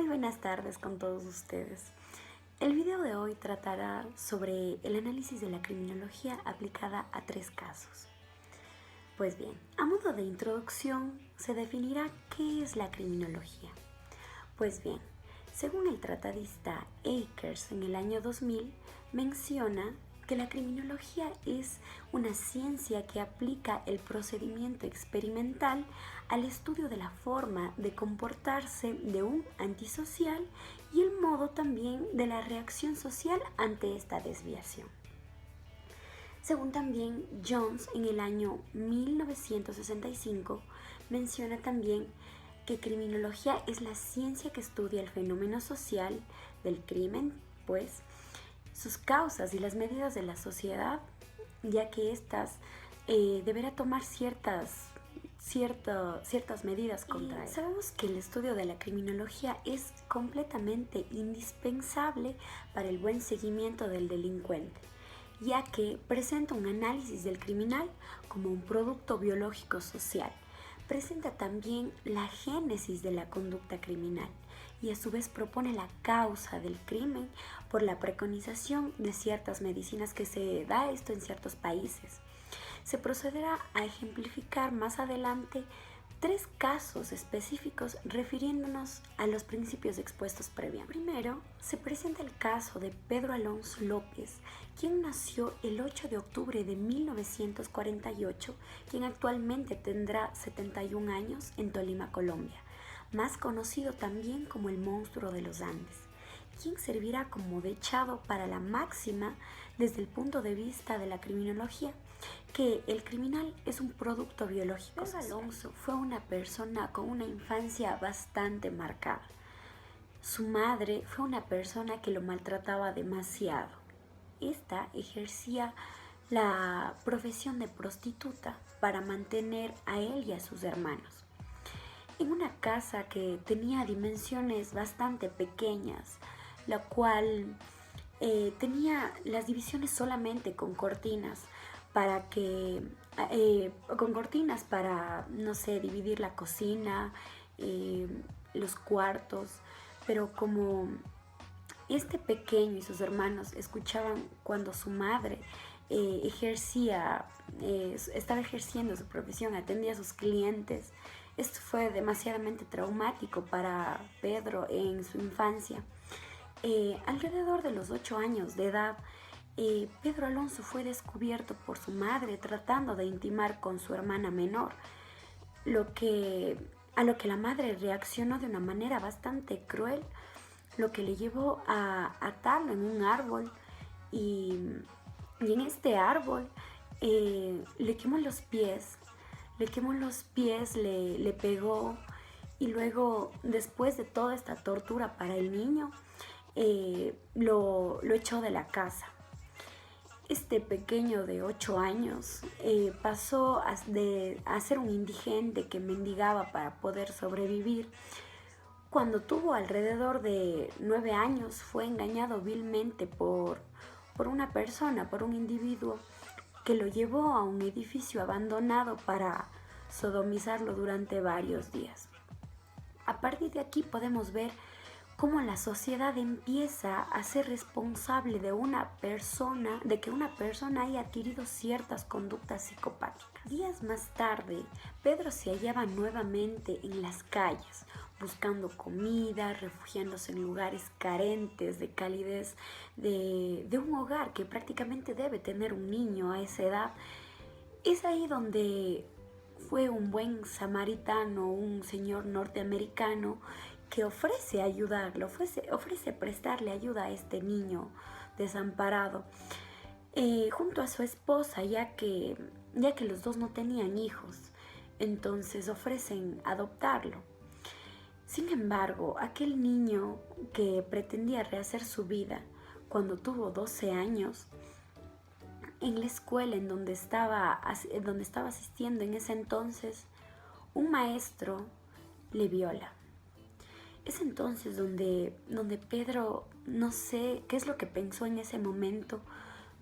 Muy buenas tardes con todos ustedes. El video de hoy tratará sobre el análisis de la criminología aplicada a 3 casos. Pues bien, a modo de introducción se definirá qué es la criminología. Pues bien, según el tratadista Akers en el año 2000, menciona que la criminología es una ciencia que aplica el procedimiento experimental al estudio de la forma de comportarse de un antisocial y el modo también de la reacción social ante esta desviación. Según también Jones en el año 1965 menciona también que criminología es la ciencia que estudia el fenómeno social del crimen, pues, sus causas y las medidas de la sociedad, ya que éstas deberá tomar ciertas medidas contra él. Sabemos que el estudio de la criminología es completamente indispensable para el buen seguimiento del delincuente, ya que presenta un análisis del criminal como un producto biológico social. Presenta también la génesis de la conducta criminal y a su vez propone la causa del crimen por la preconización de ciertas medicinas que se da esto en ciertos países. Se procederá a ejemplificar más adelante 3 casos específicos refiriéndonos a los principios expuestos previamente. Primero, se presenta el caso de Pedro Alonso López, quien nació el 8 de octubre de 1948, quien actualmente tendrá 71 años en Tolima, Colombia, más conocido también como el monstruo de los Andes, quien servirá como dechado para la máxima desde el punto de vista de la criminología, que el criminal es un producto biológico. Pedro Alonso fue una persona con una infancia bastante marcada. Su madre fue una persona que lo maltrataba demasiado. Esta ejercía la profesión de prostituta para mantener a él y a sus hermanos. En una casa que tenía dimensiones bastante pequeñas, la cual tenía las divisiones solamente con cortinas para no sé, dividir la cocina, los cuartos, pero como este pequeño y sus hermanos escuchaban cuando su madre estaba ejerciendo su profesión, atendía a sus clientes. Esto fue demasiadamente traumático para Pedro en su infancia. Alrededor de los 8 años de edad, Pedro Alonso fue descubierto por su madre tratando de intimar con su hermana menor, a lo que la madre reaccionó de una manera bastante cruel, lo que le llevó a atarlo en un árbol y en este árbol le quemó los pies, le pegó y luego, después de toda esta tortura para el niño, lo echó de la casa. Este pequeño de 8 años pasó a ser un indigente que mendigaba para poder sobrevivir. Cuando tuvo alrededor de 9 años fue engañado vilmente por una persona, por un individuo que lo llevó a un edificio abandonado para sodomizarlo durante varios días. A partir de aquí podemos ver cómo la sociedad empieza a ser responsable de que una persona haya adquirido ciertas conductas psicopáticas. Días más tarde, Pedro se hallaba nuevamente en las calles, buscando comida, refugiándose en lugares carentes de calidez de un hogar que prácticamente debe tener un niño a esa edad. Es ahí donde fue un buen samaritano, un señor norteamericano que ofrece ayudarlo, ofrece prestarle ayuda a este niño desamparado, junto a su esposa, ya que los dos no tenían hijos, entonces ofrecen adoptarlo. Sin embargo, aquel niño que pretendía rehacer su vida cuando tuvo 12 años, en la escuela en donde estaba asistiendo en ese entonces, un maestro le viola. Es entonces donde Pedro, no sé qué es lo que pensó en ese momento,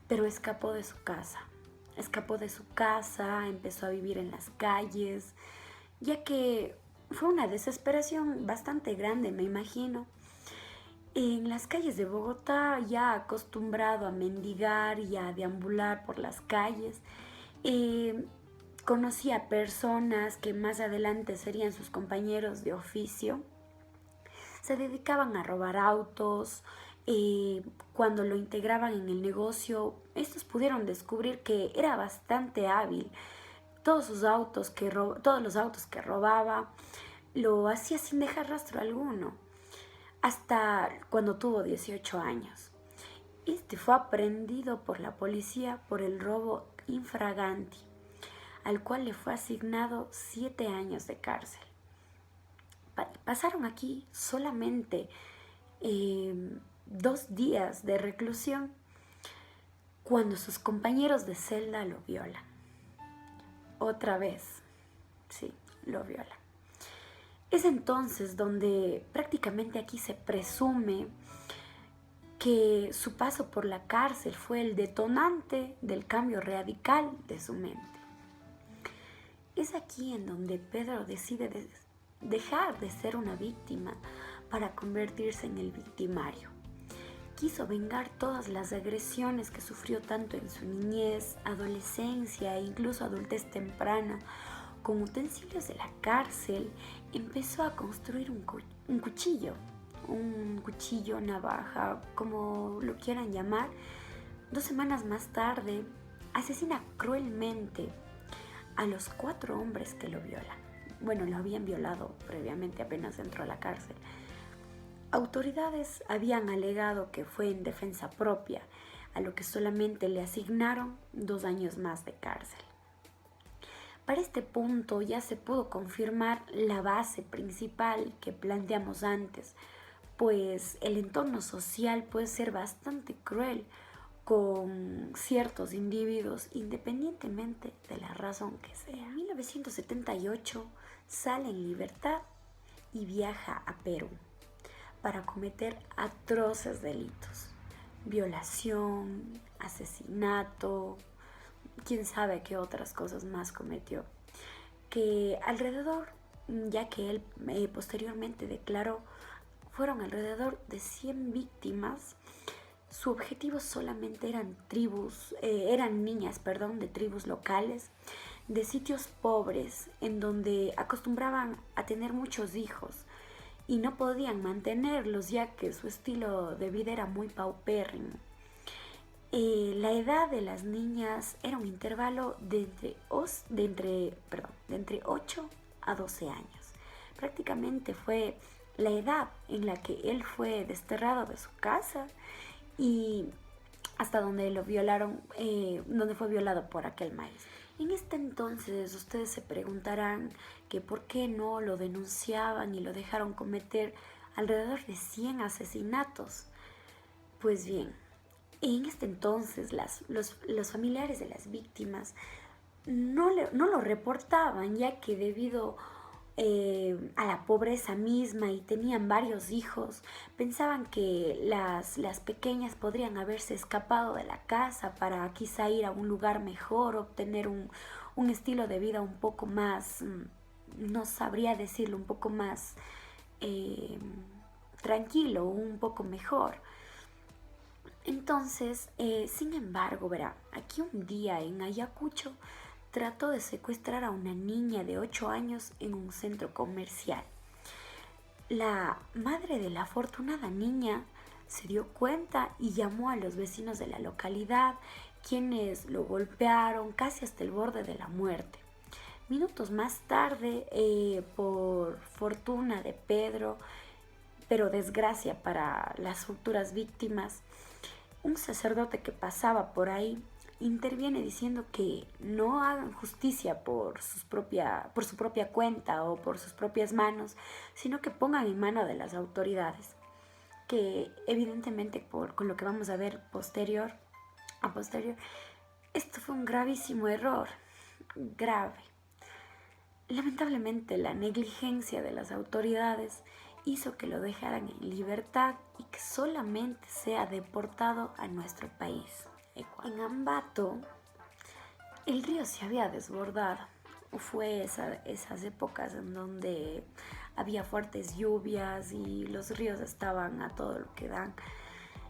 pero escapó de su casa. Empezó a vivir en las calles, ya que Fue una desesperación bastante grande, me imagino. En las calles de Bogotá, ya acostumbrado a mendigar y a deambular por las calles, eh, conocí a personas que más adelante serían sus compañeros de oficio. Se dedicaban a robar autos. Cuando lo integraban en el negocio, estos pudieron descubrir que era bastante hábil. Todos los autos que robaba lo hacía sin dejar rastro alguno, hasta cuando tuvo 18 años. Este fue aprendido por la policía por el robo infraganti, al cual le fue asignado 7 años de cárcel. Pasaron aquí solamente 2 días de reclusión cuando sus compañeros de celda lo violan. Otra vez, sí, lo violan. Es entonces donde prácticamente aquí se presume que su paso por la cárcel fue el detonante del cambio radical de su mente. Es aquí en donde Pedro decide dejar de ser una víctima para convertirse en el victimario. Quiso vengar todas las agresiones que sufrió tanto en su niñez, adolescencia e incluso adultez temprana. Con utensilios de la cárcel empezó a construir un cuchillo, navaja, como lo quieran llamar. 2 semanas más tarde, asesina cruelmente a los 4 hombres que lo violan. Bueno, lo habían violado previamente, apenas entró a la cárcel. Autoridades habían alegado que fue en defensa propia, a lo que solamente le asignaron 2 años más de cárcel. Para este punto ya se pudo confirmar la base principal que planteamos antes, pues el entorno social puede ser bastante cruel con ciertos individuos independientemente de la razón que sea. En 1978 sale en libertad y viaja a Perú para cometer atroces delitos: violación, asesinato, quién sabe qué otras cosas más cometió, que alrededor, ya que él posteriormente declaró, fueron alrededor de 100 víctimas. Su objetivo solamente eran niñas, de tribus locales, de sitios pobres, en donde acostumbraban a tener muchos hijos y no podían mantenerlos, ya que su estilo de vida era muy paupérrimo. La edad de las niñas era un intervalo de entre 8 a 12 años. Prácticamente fue la edad en la que él fue desterrado de su casa y hasta donde lo violaron, donde fue violado por aquel maíz. En este entonces ustedes se preguntarán que por qué no lo denunciaban y lo dejaron cometer alrededor de 100 asesinatos. Pues bien, en este entonces los familiares de las víctimas no lo reportaban, ya que debido a la pobreza misma y tenían varios hijos, pensaban que las pequeñas podrían haberse escapado de la casa para quizá ir a un lugar mejor, obtener un estilo de vida un poco más, no sabría decirlo, un poco más tranquilo, un poco mejor. Entonces, sin embargo, verá, aquí un día en Ayacucho trató de secuestrar a una niña de 8 años en un centro comercial. La madre de la afortunada niña se dio cuenta y llamó a los vecinos de la localidad, quienes lo golpearon casi hasta el borde de la muerte. Minutos más tarde, por fortuna de Pedro, pero desgracia para las futuras víctimas, un sacerdote que pasaba por ahí interviene diciendo que no hagan justicia por su propia cuenta o por sus propias manos, sino que pongan en mano de las autoridades, que evidentemente con lo que vamos a ver posterior, esto fue un gravísimo error, grave. Lamentablemente la negligencia de las autoridades hizo que lo dejaran en libertad y que solamente sea deportado a nuestro país, Ecuador. En Ambato, el río se había desbordado. fue esas épocas en donde había fuertes lluvias y los ríos estaban a todo lo que dan.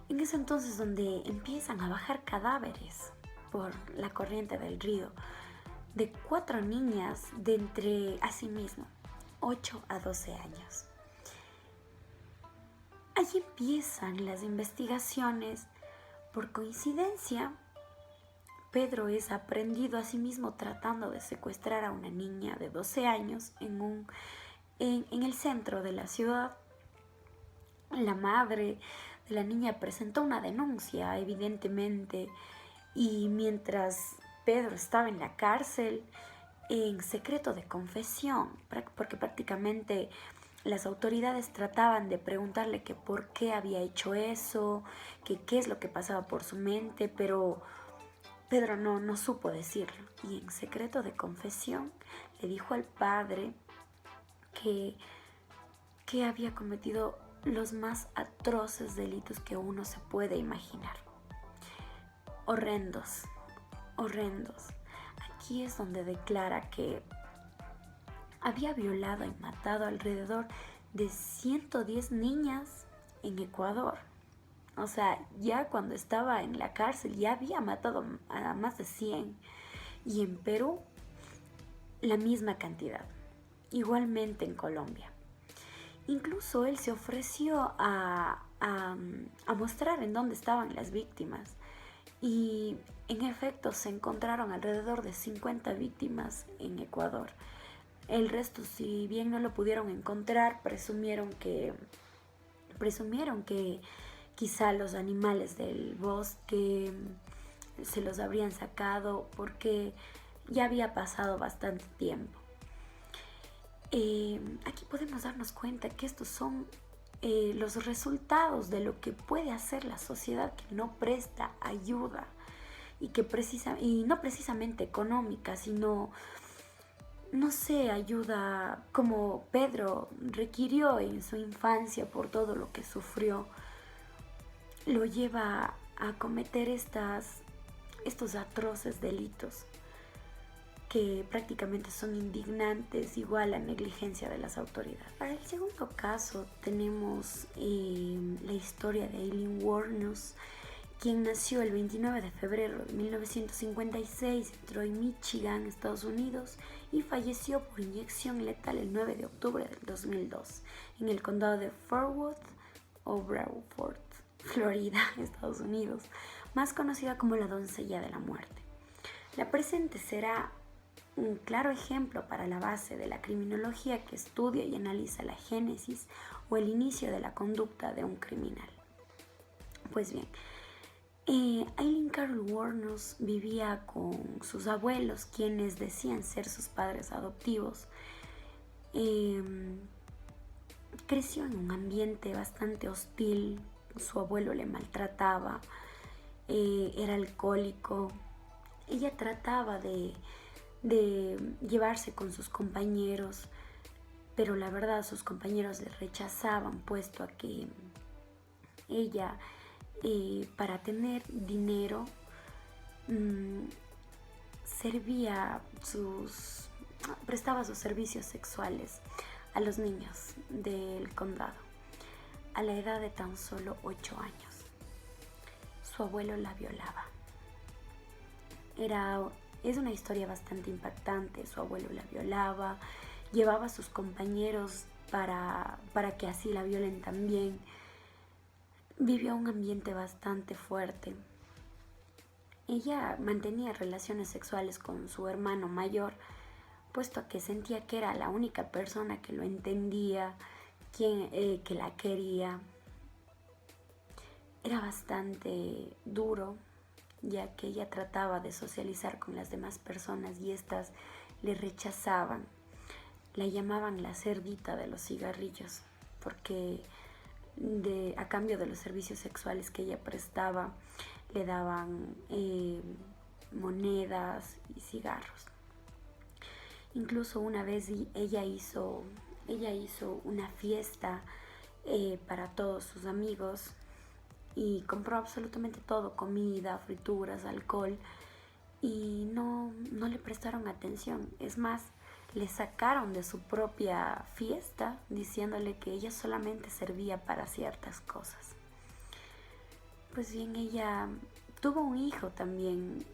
En ese entonces donde empiezan a bajar cadáveres por la corriente del río de 4 niñas de entre, asimismo, 8 a 12 años. Allí empiezan las investigaciones. Por coincidencia, Pedro es aprendido a sí mismo tratando de secuestrar a una niña de 12 años en el centro de la ciudad. La madre de la niña presentó una denuncia, evidentemente, y mientras Pedro estaba en la cárcel, en secreto de confesión, porque prácticamente las autoridades trataban de preguntarle que por qué había hecho eso, que qué es lo que pasaba por su mente, pero Pedro no supo decirlo. Y en secreto de confesión le dijo al padre que había cometido los más atroces delitos que uno se puede imaginar. Horrendos, horrendos. Aquí es donde declara que había violado y matado alrededor de 110 niñas en Ecuador. O sea, ya cuando estaba en la cárcel ya había matado a más de 100. Y en Perú, la misma cantidad. Igualmente en Colombia. Incluso él se ofreció a mostrar en dónde estaban las víctimas. Y en efecto se encontraron alrededor de 50 víctimas en Ecuador. El resto, si bien no lo pudieron encontrar, presumieron que quizá los animales del bosque se los habrían sacado porque ya había pasado bastante tiempo. Aquí podemos darnos cuenta que estos son los resultados de lo que puede hacer la sociedad que no presta ayuda y no precisamente económica, sino, no sé, ayuda como Pedro requirió en su infancia por todo lo que sufrió, lo lleva a cometer estos atroces delitos que prácticamente son indignantes, igual a negligencia de las autoridades. Para el segundo caso tenemos la historia de Aileen Wuornos, quien nació el 29 de febrero de 1956 en Troy, Michigan, Estados Unidos, y falleció por inyección letal el 9 de octubre del 2002 en el condado de Fort Worth o Broward, Florida, Estados Unidos, más conocida como la doncella de la muerte. La presente será un claro ejemplo para la base de la criminología que estudia y analiza la génesis o el inicio de la conducta de un criminal. Pues bien, Aileen Carol Wuornos vivía con sus abuelos, quienes decían ser sus padres adoptivos. Creció en un ambiente bastante hostil, su abuelo le maltrataba, era alcohólico. Ella trataba de llevarse con sus compañeros, pero la verdad sus compañeros le rechazaban, puesto a que ella para tener dinero prestaba sus servicios sexuales a los niños del condado a la edad de tan solo 8 años. Su abuelo la violaba. Es una historia bastante impactante. Su abuelo la violaba, llevaba a sus compañeros para que así la violen también. Vivió un ambiente bastante fuerte. Ella mantenía relaciones sexuales con su hermano mayor, puesto que sentía que era la única persona que lo entendía, que la quería. Era bastante duro, ya que ella trataba de socializar con las demás personas y éstas le rechazaban. La llamaban la cerdita de los cigarrillos, porque a cambio de los servicios sexuales que ella prestaba, le daban monedas y cigarros. Incluso una vez ella hizo una fiesta para todos sus amigos y compró absolutamente todo: comida, frituras, alcohol, y no le prestaron atención. Es más, le sacaron de su propia fiesta diciéndole que ella solamente servía para ciertas cosas. Pues bien, ella tuvo un hijo también.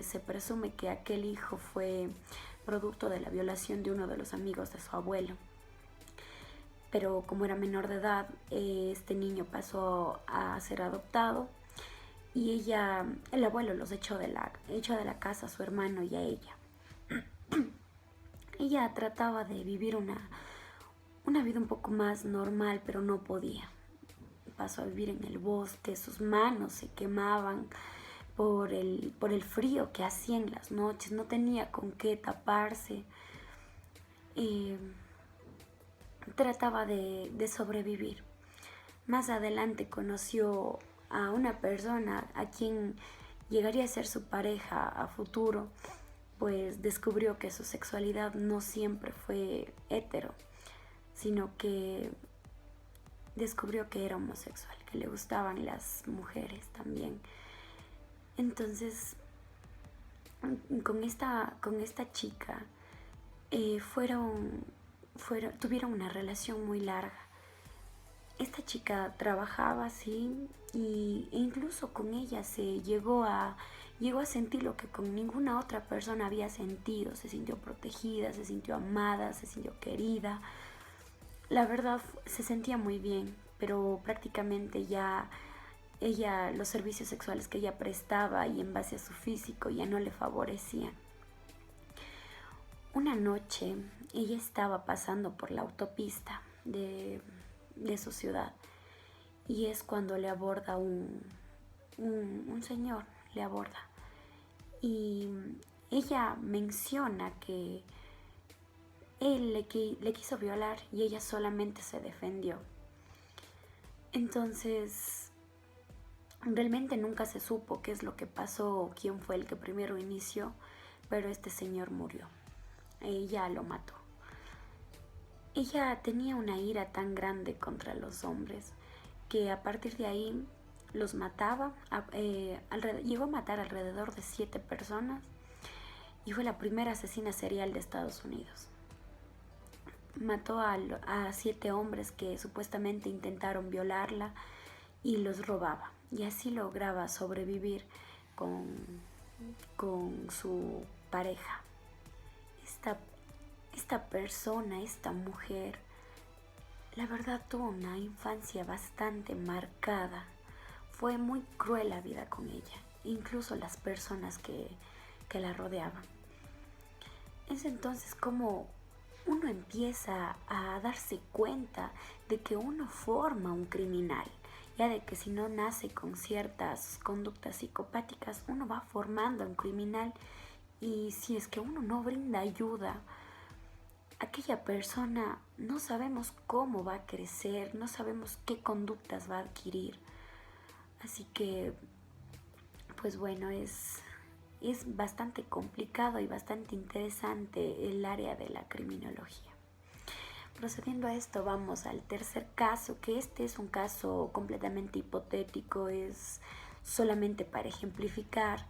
Se presume que aquel hijo fue producto de la violación de uno de los amigos de su abuelo. Pero como era menor de edad, este niño pasó a ser adoptado y el abuelo los echó de la casa a su hermano y a ella. Ella trataba de vivir una vida un poco más normal, pero no podía. Pasó a vivir en el bosque, sus manos se quemaban por el frío que hacía en las noches, no tenía con qué taparse. Eh, Trataba de sobrevivir. Más adelante conoció a una persona a quien llegaría a ser su pareja a futuro, pues descubrió que su sexualidad no siempre fue hetero, sino que descubrió que era homosexual, que le gustaban las mujeres también. Entonces, con esta chica tuvieron una relación muy larga. Esta chica trabajaba así e incluso con ella llegó a sentir lo que con ninguna otra persona había sentido. Se sintió protegida, se sintió amada, se sintió querida. La verdad se sentía muy bien, pero prácticamente ya los servicios sexuales que ella prestaba y en base a su físico ya no le favorecían. Una noche ella estaba pasando por la autopista de su ciudad y es cuando le aborda un señor, le aborda y ella menciona que él le quiso violar y ella solamente se defendió. Entonces, realmente nunca se supo qué es lo que pasó o quién fue el que primero inició, pero este señor murió. Ella lo mató. Ella tenía una ira tan grande contra los hombres que a partir de ahí los mataba. Llegó a matar alrededor de 7 personas y fue la primera asesina serial de Estados Unidos. Mató a 7 hombres que supuestamente intentaron violarla y los robaba. Y así lograba sobrevivir con su pareja. Esta persona, esta mujer, la verdad tuvo una infancia bastante marcada. Fue muy cruel la vida con ella, incluso las personas que la rodeaban. Es entonces como uno empieza a darse cuenta de que uno forma un criminal, ya de que si no nace con ciertas conductas psicopáticas, uno va formando un criminal y si es que uno no brinda ayuda, aquella persona no sabemos cómo va a crecer, no sabemos qué conductas va a adquirir. Así que, pues bueno, es bastante complicado y bastante interesante el área de la criminología. Procediendo a esto, vamos al tercer caso, que este es un caso completamente hipotético, es solamente para ejemplificar.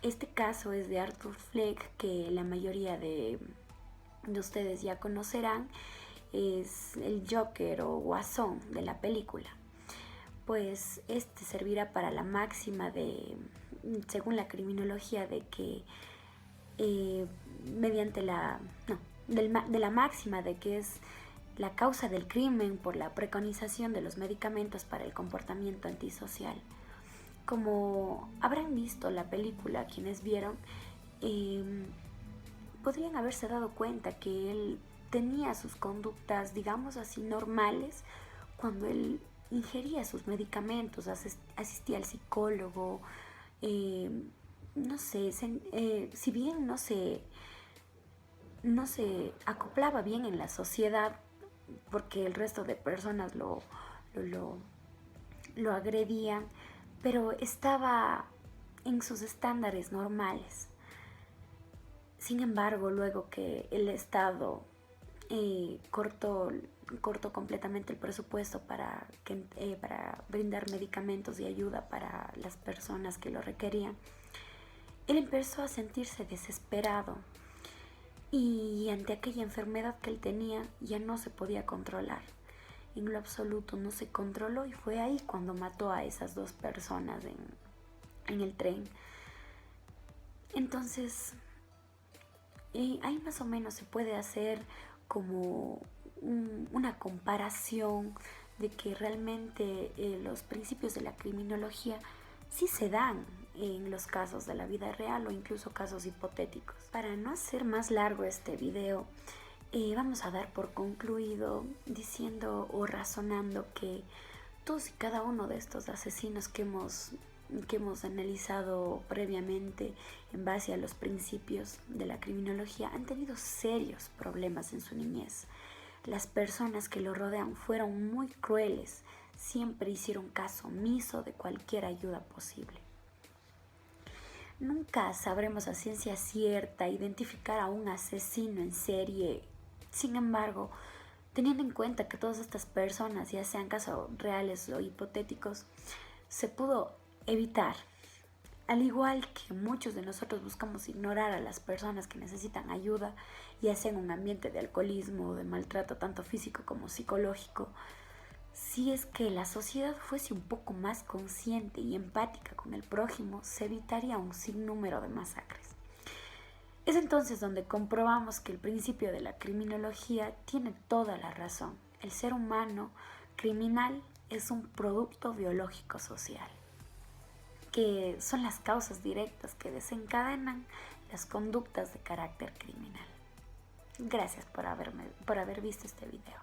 Este caso es de Arthur Fleck, que la mayoría de ustedes ya conocerán, es el Joker o Guasón de la película. Pues este servirá para la máxima según la criminología, de que mediante de la máxima de que es la causa del crimen por la preconización de los medicamentos para el comportamiento antisocial. Como habrán visto la película, quienes vieron, podrían haberse dado cuenta que él tenía sus conductas, digamos así, normales cuando él ingería sus medicamentos, asistía al psicólogo, no sé, si bien no se acoplaba bien en la sociedad porque el resto de personas lo agredían, pero estaba en sus estándares normales. Sin embargo, luego que el Estado cortó cortó completamente el presupuesto para brindar medicamentos y ayuda para las personas que lo requerían. Él empezó a sentirse desesperado y ante aquella enfermedad que él tenía ya no se podía controlar. En lo absoluto no se controló y fue ahí cuando mató a esas dos personas en el tren. Entonces, ahí más o menos se puede hacer como una comparación de que realmente los principios de la criminología sí se dan en los casos de la vida real o incluso casos hipotéticos. Para no hacer más largo este video, vamos a dar por concluido diciendo o razonando que todos y cada uno de estos asesinos que hemos analizado previamente en base a los principios de la criminología han tenido serios problemas en su niñez. Las personas que lo rodean fueron muy crueles, siempre hicieron caso omiso de cualquier ayuda posible. Nunca sabremos a ciencia cierta identificar a un asesino en serie. Sin embargo, teniendo en cuenta que todas estas personas, ya sean casos reales o hipotéticos, se pudo evitar. Al igual que muchos de nosotros buscamos ignorar a las personas que necesitan ayuda, ya sea en un ambiente de alcoholismo o de maltrato tanto físico como psicológico, si es que la sociedad fuese un poco más consciente y empática con el prójimo, se evitaría un sinnúmero de masacres. Es entonces donde comprobamos que el principio de la criminología tiene toda la razón. El ser humano criminal es un producto biológico social, que son las causas directas que desencadenan las conductas de carácter criminal. Gracias por haber visto este video.